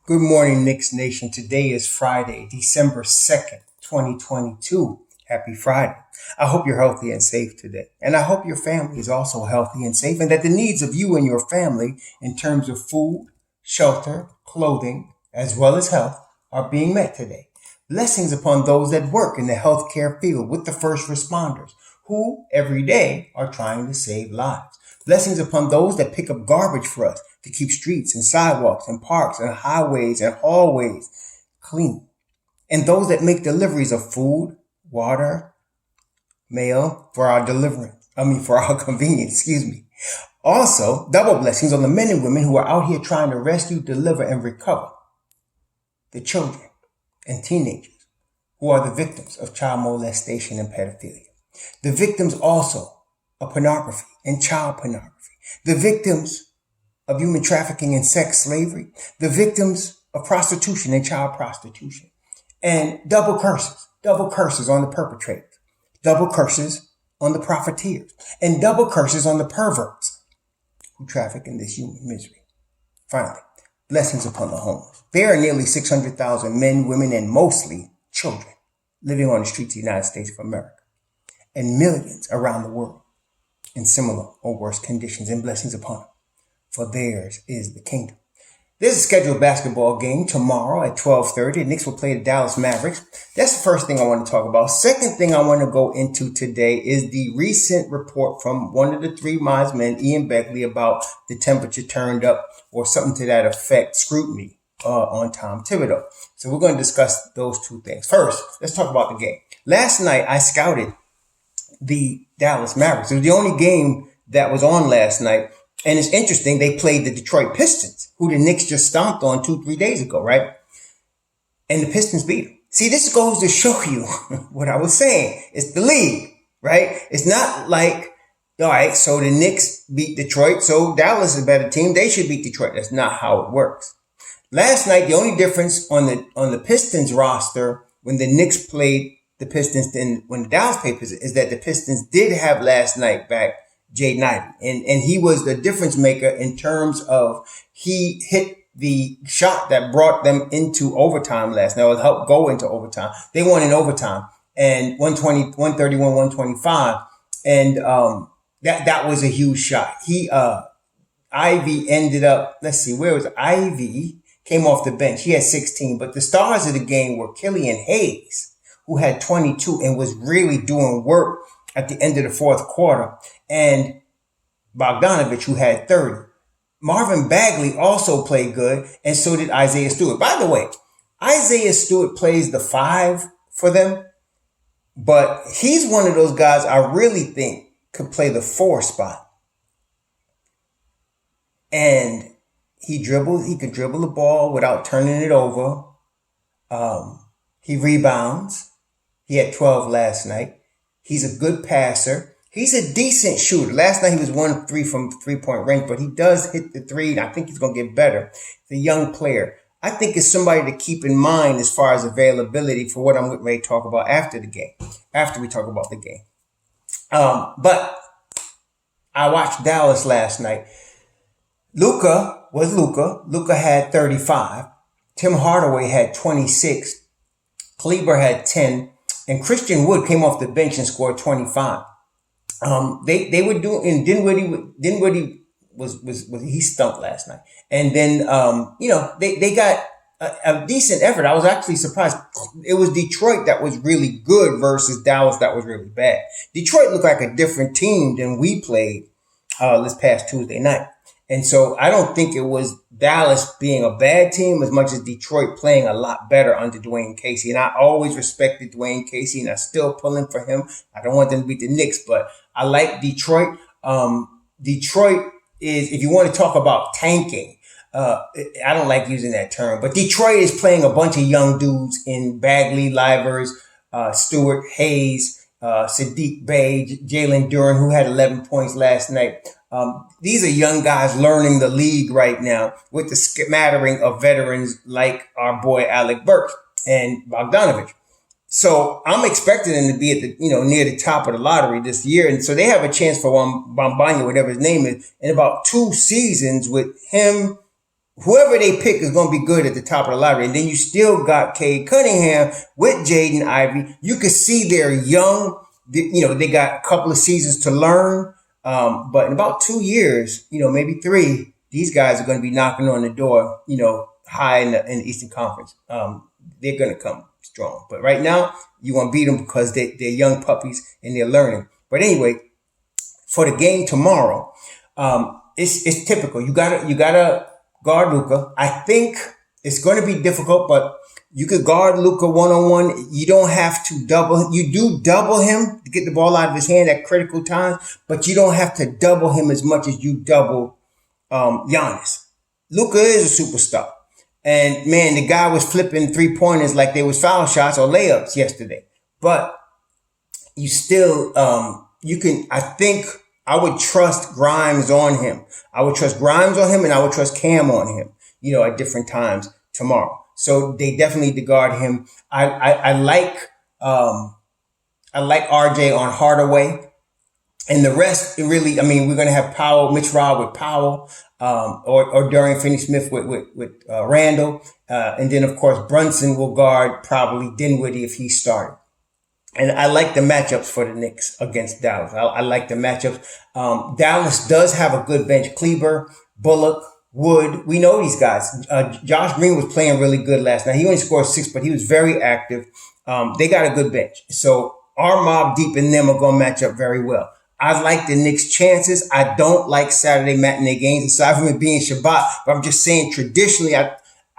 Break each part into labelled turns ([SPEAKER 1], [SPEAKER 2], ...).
[SPEAKER 1] Good morning, Knicks Nation. Today is Friday, December 2nd, 2022. Happy Friday. I hope you're healthy and safe today. And I hope your family is also healthy and safe and that the needs of you and your family in terms of food, shelter, clothing, as well as health are being met today. Blessings upon those that work in the healthcare field with the first responders who every day are trying to save lives. Blessings upon those that pick up garbage for us to keep streets and sidewalks and parks and highways and hallways clean. And those that make deliveries of food, water, mail for our convenience, Also, double blessings on the men and women who are out here trying to rescue, deliver, and recover the children and teenagers who are the victims of child molestation and pedophilia. The victims also of pornography and child pornography. The victims of human trafficking and sex slavery. The victims of prostitution and child prostitution. And double curses on the perpetrators. Double curses on the profiteers. And double curses on the perverts who traffic in this human misery. Finally, blessings upon the homeless. There are nearly 600,000 men, women, and mostly children living on the streets of the United States of America. And millions around the world in similar or worse conditions, and blessings upon them, for theirs is the kingdom. There's a scheduled basketball game tomorrow at 12:30. The Knicks will play the Dallas Mavericks. That's the first thing I want to talk about. Second thing I want to go into today is the recent report from one of the three wise men, Ian Beckley, about the temperature turned up or something to that effect, scrutiny on Tom Thibodeau. So we're going to discuss those two things. First, let's talk about the game. Last night, I scouted the Dallas Mavericks. It was the only game that was on last night. And it's interesting, they played the Detroit Pistons, who the Knicks just stomped on 2-3 days ago, right? And the Pistons beat them. See, this goes to show you what I was saying. It's the league, right? It's not like, all right, so the Knicks beat Detroit, so Dallas is a better team. They should beat Detroit. That's not how it works. Last night, the only difference on the Pistons roster when the Knicks played the Pistons than when the Dallas played Pistons is that the Pistons did have last night back Jay Knighty. And he was the difference maker in terms of he hit the shot that brought them into overtime last night, or helped go into overtime. They won in overtime and 131, 125. And that was a huge shot. Ivy ended up, let's see, where was Ivy? Came off the bench. He had 16, but the stars of the game were Killian Hayes, who had 22 and was really doing work at the end of the fourth quarter, and Bogdanovich, who had 30. Marvin Bagley also played good, and so did Isaiah Stewart. By the way, Isaiah Stewart plays the 5 for them, but he's one of those guys I really think could play the 4 spot. And he could dribble the ball without turning it over. He rebounds. He had 12 last night. He's a good passer. He's a decent shooter. Last night he was 1 of 3 from 3-point range, but he does hit the 3, and I think he's going to get better. He's a young player. I think it's somebody to keep in mind as far as availability for what I'm ready to talk about after we talk about the game. But I watched Dallas last night. Luka had 35. Tim Hardaway had 26. Kleber had 10. And Christian Wood came off the bench and scored 25. They were doing, and Dinwiddie was he stumped last night. And then, they got a decent effort. I was actually surprised. It was Detroit that was really good versus Dallas that was really bad. Detroit looked like a different team than we played, this past Tuesday night. And so I don't think it was Dallas being a bad team as much as Detroit playing a lot better under Dwayne Casey. And I always respected Dwayne Casey, and I'm still pulling for him. I don't want them to beat the Knicks, but I like Detroit. Detroit is, if you want to talk about tanking, I don't like using that term, but Detroit is playing a bunch of young dudes in Bagley, Livers, Stewart, Hayes, Sadiq Bey, Jalen Duren, who had 11 points last night. These are young guys learning the league right now with the smattering of veterans like our boy Alec Burks and Bogdanovich. So I'm expecting them to be at the, near the top of the lottery this year. And so they have a chance for Bambanya, whatever his name is, in about 2 seasons with him, whoever they pick is going to be good at the top of the lottery. And then you still got Cade Cunningham with Jaden Ivey. You can see they're young. They got a couple of seasons to learn. But in about 2 years, maybe 3, these guys are going to be knocking on the door, high in the Eastern Conference. They're going to come strong. But right now, you want to beat them because they're young puppies and they're learning. But anyway, for the game tomorrow, it's typical. You gotta guard Luka. I think it's going to be difficult, but you could guard Luka one-on-one. You don't have to double. You do double him to get the ball out of his hand at critical times, but you don't have to double him as much as you double Giannis. Luka is a superstar. And man, the guy was flipping 3-pointers like they was foul shots or layups yesterday. But you still, I think I would trust Grimes on him. I would trust Grimes on him and I would trust Cam on him, at different times tomorrow. So they definitely need to guard him. I like RJ on Hardaway. And the rest, we're going to have Powell, Mitch Rob with Powell, or Dorian Finney-Smith with Randall. And then, of course, Brunson will guard probably Dinwiddie if he started. And I like the matchups for the Knicks against Dallas. I like the matchups. Dallas does have a good bench. Kleber, Bullock, Wood. We know these guys. Josh Green was playing really good last night. He only scored 6, but he was very active. They got a good bench. So our Mob Deep and them are going to match up very well. I like the Knicks' chances. I don't like Saturday matinee games, aside from it being Shabbat. But I'm just saying, traditionally, I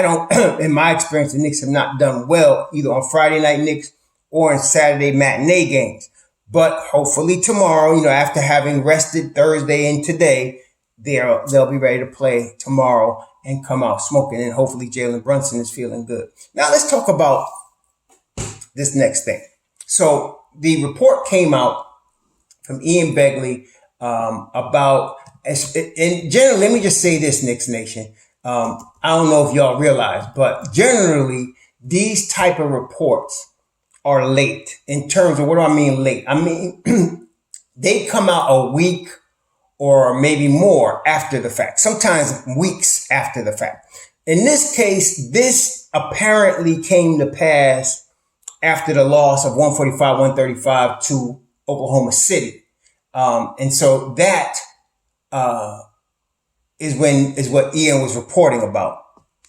[SPEAKER 1] don't, in my experience, the Knicks have not done well either on Friday night Knicks or in Saturday matinee games. But hopefully tomorrow, after having rested Thursday and today, they'll be ready to play tomorrow and come out smoking. And hopefully Jalen Brunson is feeling good. Now let's talk about this next thing. So the report came out from Ian Begley about, and generally, let me just say this, Knicks Nation. I don't know if y'all realize, but generally, these type of reports are late. In terms of, what do I mean late? I mean, they come out a week or maybe more after the fact, sometimes weeks after the fact. In this case, this apparently came to pass after the loss of 145-135 to Oklahoma City. And so that is what Ian was reporting about.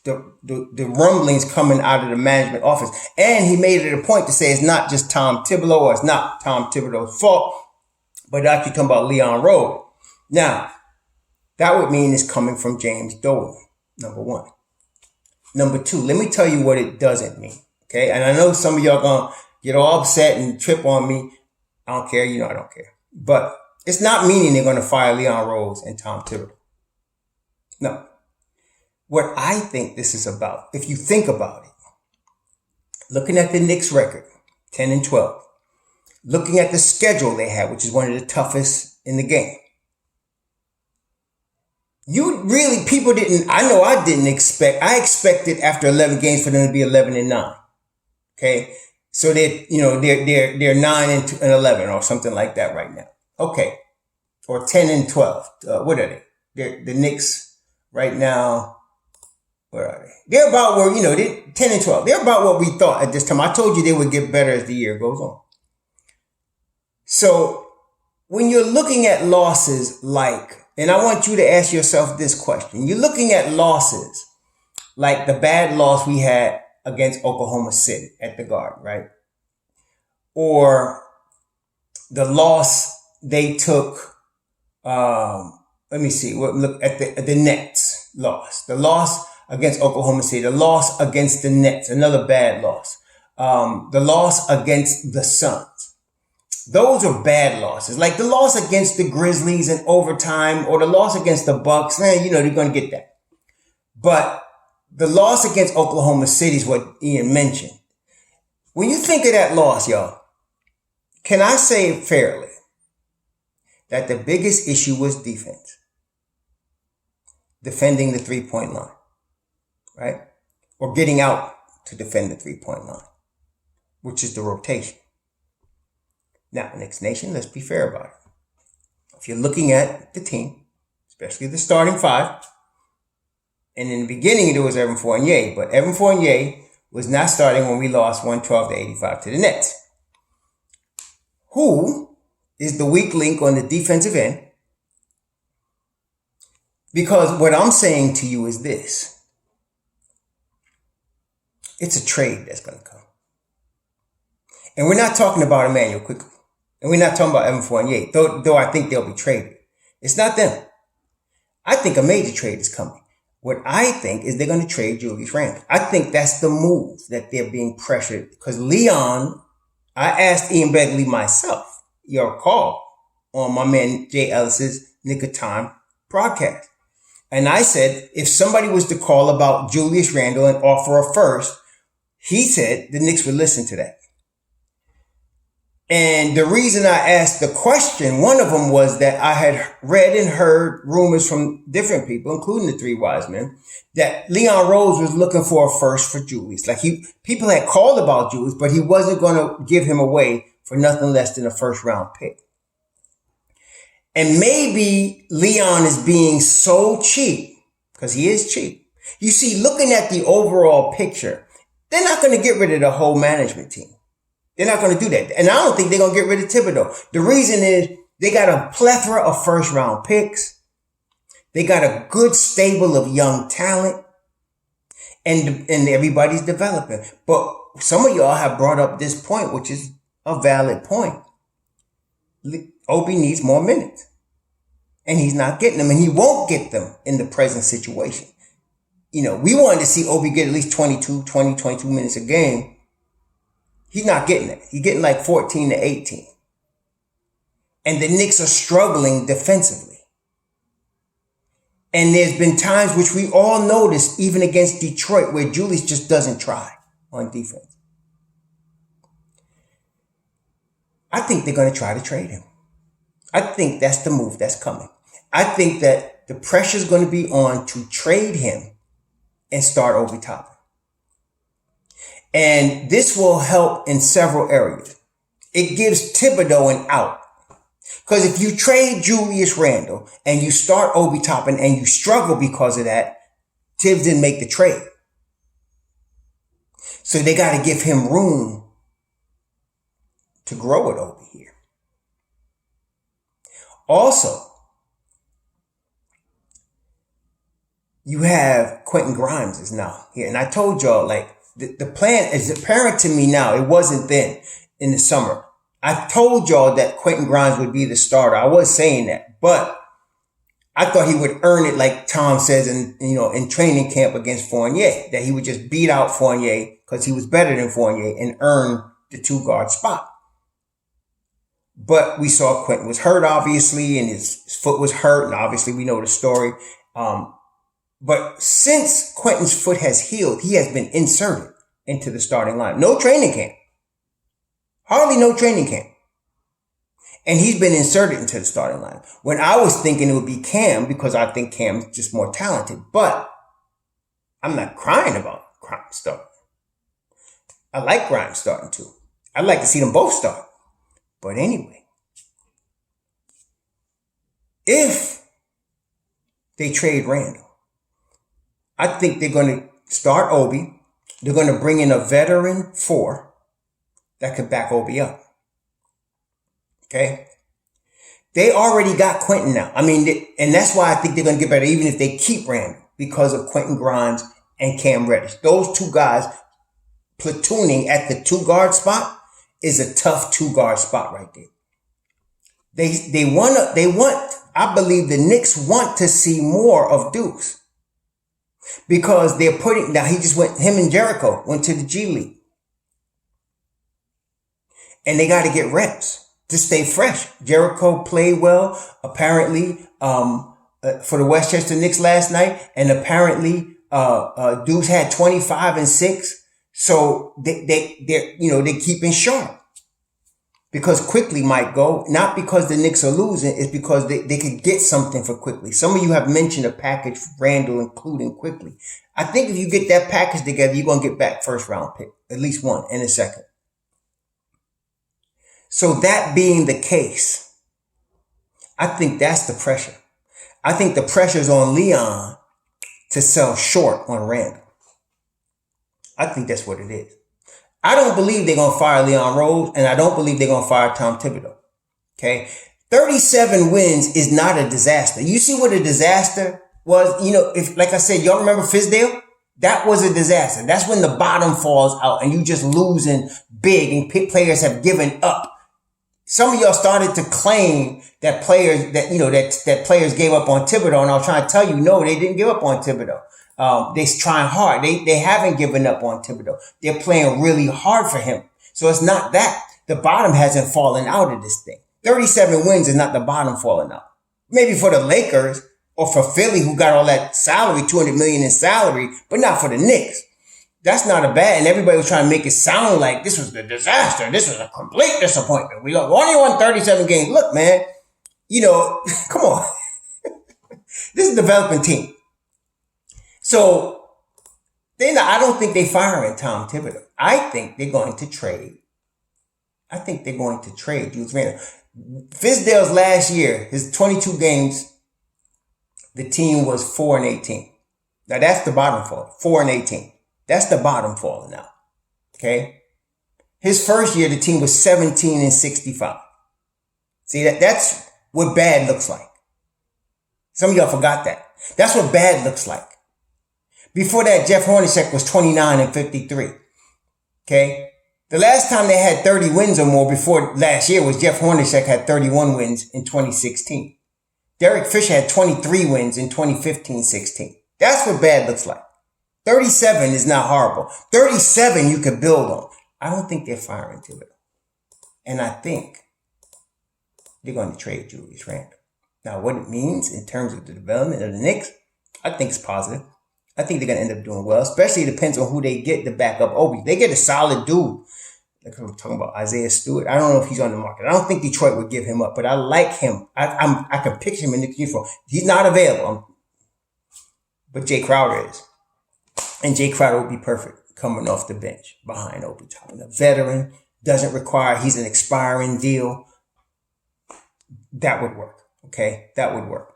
[SPEAKER 1] The rumblings coming out of the management office. And he made it a point to say it's not just Tom Thibodeau, or it's not Tom Thibodeau's fault, but actually talking about Leon Rose. Now, that would mean it's coming from James Dolan, number one. Number two, let me tell you what it doesn't mean. Okay. And I know some of y'all gonna get all upset and trip on me. I don't care. I don't care. But it's not meaning they're going to fire Leon Rose and Tom Thibodeau. No. What I think this is about, if you think about it, looking at the Knicks record, 10-12, looking at the schedule they have, which is one of the toughest in the game. I expected after 11 games for them to be 11-9. Okay. So they're 9-11 or something like that right now. Okay. Or 10-12. What are they? The Knicks right now. Where are they? They're about where, they're 10-12. They're about what we thought at this time. I told you they would get better as the year goes on. So when you're looking at losses and I want you to ask yourself this question. You're looking at losses like the bad loss we had against Oklahoma City at the Garden, right? Or the loss they took, let me see, look at the Nets loss. The loss against Oklahoma City, the loss against the Nets, another bad loss. The loss against the Suns. Those are bad losses. Like the loss against the Grizzlies in overtime or the loss against the Bucks, they're going to get that. But the loss against Oklahoma City is what Ian mentioned. When you think of that loss, y'all, can I say fairly that the biggest issue was defense? Defending the 3-point line, right? Or getting out to defend the 3-point line, which is the rotation. Now, Knicks Nation, let's be fair about it. If you're looking at the team, especially the starting five, And in the beginning, there was Evan Fournier, but Evan Fournier was not starting when we lost 112-85 to the Nets. Who is the weak link on the defensive end? Because what I'm saying to you is this. It's a trade that's going to come. And we're not talking about Emmanuel Quickley. And we're not talking about Evan Fournier, though I think they'll be traded. It's not them. I think a major trade is coming. What I think is they're going to trade Julius Randle. I think that's the move that they're being pressured. Because Leon, I asked Ian Begley myself, your call on my man Jay Ellis's Nick of Time broadcast. And I said, if somebody was to call about Julius Randle and offer a first, he said the Knicks would listen to that. And the reason I asked the question, one of them was that I had read and heard rumors from different people, including the Three Wise Men, that Leon Rose was looking for a first for Julius. Like people had called about Julius, but he wasn't going to give him away for nothing less than a first round pick. And maybe Leon is being so cheap, because he is cheap. You see, looking at the overall picture, they're not going to get rid of the whole management team. They're not going to do that. And I don't think they're going to get rid of Thibodeau. The reason is they got a plethora of first round picks. They got a good stable of young talent, and everybody's developing. But some of y'all have brought up this point, which is a valid point. Obi needs more minutes, and he's not getting them, and he won't get them in the present situation. We wanted to see Obi get at least 22 minutes a game. He's not getting it. He's getting like 14 to 18. And the Knicks are struggling defensively. And there's been times which we all noticed, even against Detroit, where Julius just doesn't try on defense. I think they're going to try to trade him. I think that's the move that's coming. I think that the pressure is going to be on to trade him and start Obi Toppin. And this will help in several areas. It gives Thibodeau an out. Because if you trade Julius Randle and you start Obi Toppin and you struggle because of that, Tibbs didn't make the trade. So they got to give him room to grow with Obi here. Also, you have Quentin Grimes is now here. And I told y'all, the plan is apparent to me now. It wasn't then in the summer. I told y'all that Quentin Grimes would be the starter. I was saying that, but I thought he would earn it, like Tom says in training camp against Fournier, that he would just beat out Fournier because he was better than Fournier and earn the 2-guard spot. But we saw Quentin was hurt, obviously, and his foot was hurt, and obviously we know the story. But since Quentin's foot has healed, he has been inserted into the starting line. No training camp. Hardly no training camp. And he's been inserted into the starting line. When I was thinking it would be Cam, because I think Cam's just more talented. But I'm not crying about Grimes starting. I like Grimes starting too. I'd like to see them both start. But anyway, if they trade Randle, I think they're going to start Obi. They're going to bring in a veteran 4 that could back Obi up. Okay? They already got Quentin now. And that's why I think they're going to get better, even if they keep Randle, because of Quentin Grimes and Cam Reddish. Those two guys platooning at the 2-guard spot is a tough 2-guard spot right there. I believe the Knicks want to see more of Deuce. Because him and Jericho went to the G League. And they got to get reps to stay fresh. Jericho played well, apparently, for the Westchester Knicks last night. And apparently, Deuce had 25 and 6. So they're keeping sharp. Because Quickly might go, not because the Knicks are losing, it's because they could get something for Quickly. Some of you have mentioned a package for Randle, including Quickly. I think if you get that package together, you're going to get back first round pick, at least one and a second. So that being the case, I think that's the pressure. I think the pressure is on Leon to sell short on Randall. I think that's what it is. I don't believe they're going to fire Leon Rose, and I don't believe they're going to fire Tom Thibodeau. Okay? 37 wins is not a disaster. You see what a disaster was? You know, if, like I said, y'all remember Fizdale? That was a disaster. That's when the bottom falls out and you just losing big and players have given up. Some of y'all started to claim that players that players gave up on Thibodeau, and I was trying to tell you, no, they didn't give up on Thibodeau. They're trying hard. They haven't given up on Thibodeau. They're playing really hard for him. So it's not that. The bottom hasn't fallen out of this thing. 37 wins is not the bottom falling out. Maybe for the Lakers or for Philly, who got all that salary, $200 million in salary, but not for the Knicks. That's not a bad, and everybody was trying to make it sound like this was a disaster. This was a complete disappointment. We only won 37 games. Look, man, come on. This is a developing team. So, I don't think they're firing Tom Thibodeau. I think they're going to trade. Julius Randle. Fizdale's last year, his 22 games, the team was 4-18. Now, that's the bottom fall. 4-18. That's the bottom falling out. Okay. His first year, the team was 17-65. See, that's what bad looks like. Some of y'all forgot that. That's what bad looks like. Before that, Jeff Hornacek was 29-53. Okay. The last time they had 30 wins or more before last year was Jeff Hornacek had 31 wins in 2016. Derek Fisher had 23 wins in 2015-16. That's what bad looks like. 37 is not horrible. 37 you could build on. I don't think they're firing Thibodeau. And I think they're going to trade Julius Randle. Now, what it means in terms of the development of the Knicks, I think it's positive. I think they're going to end up doing well, especially it depends on who they get to back up Obi. They get a solid dude. Like I'm talking about Isaiah Stewart. I don't know if he's on the market. I don't think Detroit would give him up, but I like him. I can picture him in the uniform. He's not available, but Jay Crowder is. And Jay Crowder would be perfect coming off the bench behind Obi Toppin. A veteran, he's an expiring deal. That would work. Okay. That would work.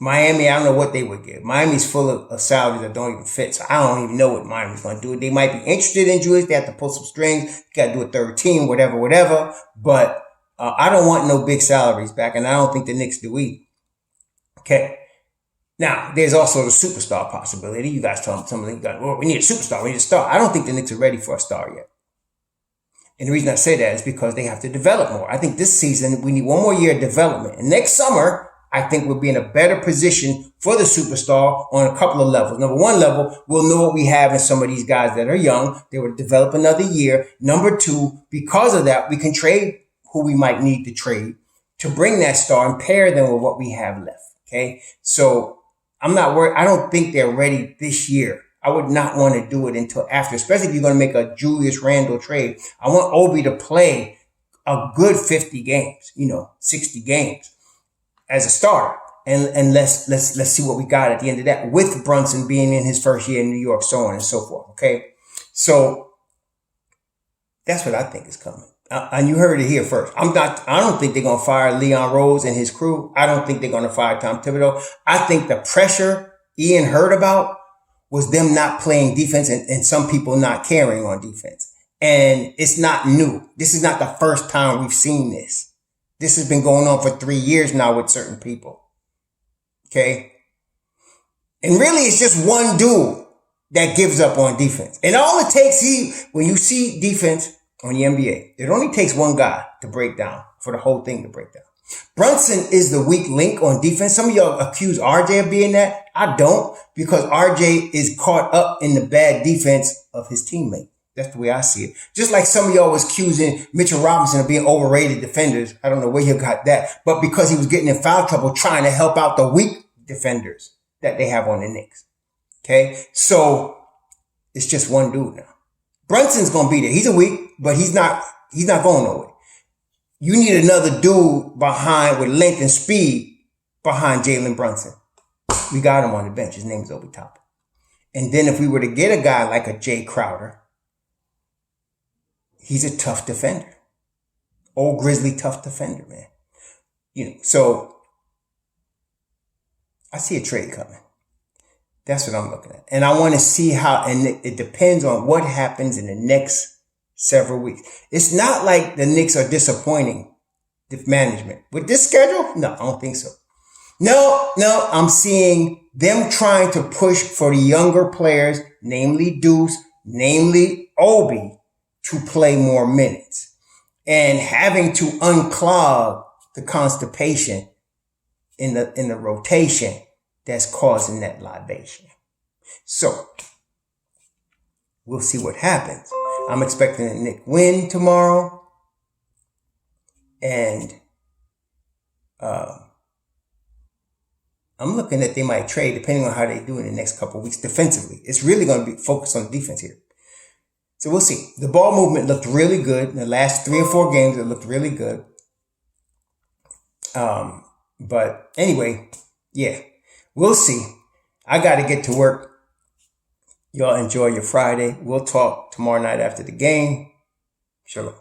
[SPEAKER 1] Miami, I don't know what they would give. Miami's full of salaries that don't even fit. So I don't even know what Miami's going to do. They might be interested in Julius. They have to pull some strings. Got to do a third team, whatever. But I don't want no big salaries back. And I don't think the Knicks do either. Okay. Now, there's also the superstar possibility. You guys tell some of them, well, we need a superstar. We need a star. I don't think the Knicks are ready for a star yet. And the reason I say that is because they have to develop more. I think this season, we need one more year of development. And next summer, I think we'll be in a better position for the superstar on a couple of levels. Number one level, we'll know what we have in some of these guys that are young. They will develop another year. Number two, because of that, we can trade who we might need to trade to bring that star and pair them with what we have left. Okay. So I'm not worried. I don't think they're ready this year. I would not want to do it until after, especially if you're going to make a Julius Randle trade. I want Obi to play a good 50 games, 60 games as a starter. And let's see what we got at the end of that with Brunson being in his first year in New York, so on and so forth. Okay. So that's what I think is coming. And you heard it here first. I don't think they're going to fire Leon Rose and his crew. I don't think they're going to fire Tom Thibodeau. I think the pressure Ian heard about was them not playing defense and some people not caring on defense. And it's not new. This is not the first time we've seen this. This has been going on for 3 years now with certain people. Okay. And really it's just one dude that gives up on defense. And all it takes, when you see defense on the NBA, it only takes one guy to break down for the whole thing to break down. Brunson is the weak link on defense. Some of y'all accuse RJ of being that. I don't, because RJ is caught up in the bad defense of his teammate. That's the way I see it. Just like some of y'all was accusing Mitchell Robinson of being overrated defenders. I don't know where you got that, but because he was getting in foul trouble trying to help out the weak defenders that they have on the Knicks. Okay. So it's just one dude now. Brunson's going to be there. He's a weak, but he's not going nowhere. You need another dude behind with length and speed behind Jalen Brunson. We got him on the bench. His name is Obi Toppin. And then if we were to get a guy like a Jay Crowder, he's a tough defender. Old Grizzly tough defender, man. So I see a trade coming. That's what I'm looking at. And I want to see how, and it depends on what happens in the next several weeks. It's not like the Knicks are disappointing the management. With this schedule? No, I don't think so. No, I'm seeing them trying to push for the younger players, namely Deuce, namely Obi, to play more minutes and having to unclog the constipation in the rotation that's causing that libation. So we'll see what happens. I'm expecting a Knicks win tomorrow, and I'm looking at they might trade depending on how they do in the next couple of weeks defensively. It's really going to be focused on defense here. So we'll see. The ball movement looked really good. In the last 3 or 4 games, it looked really good. But anyway, yeah, we'll see. I got to get to work. Y'all enjoy your Friday. We'll talk tomorrow night after the game. Shalom.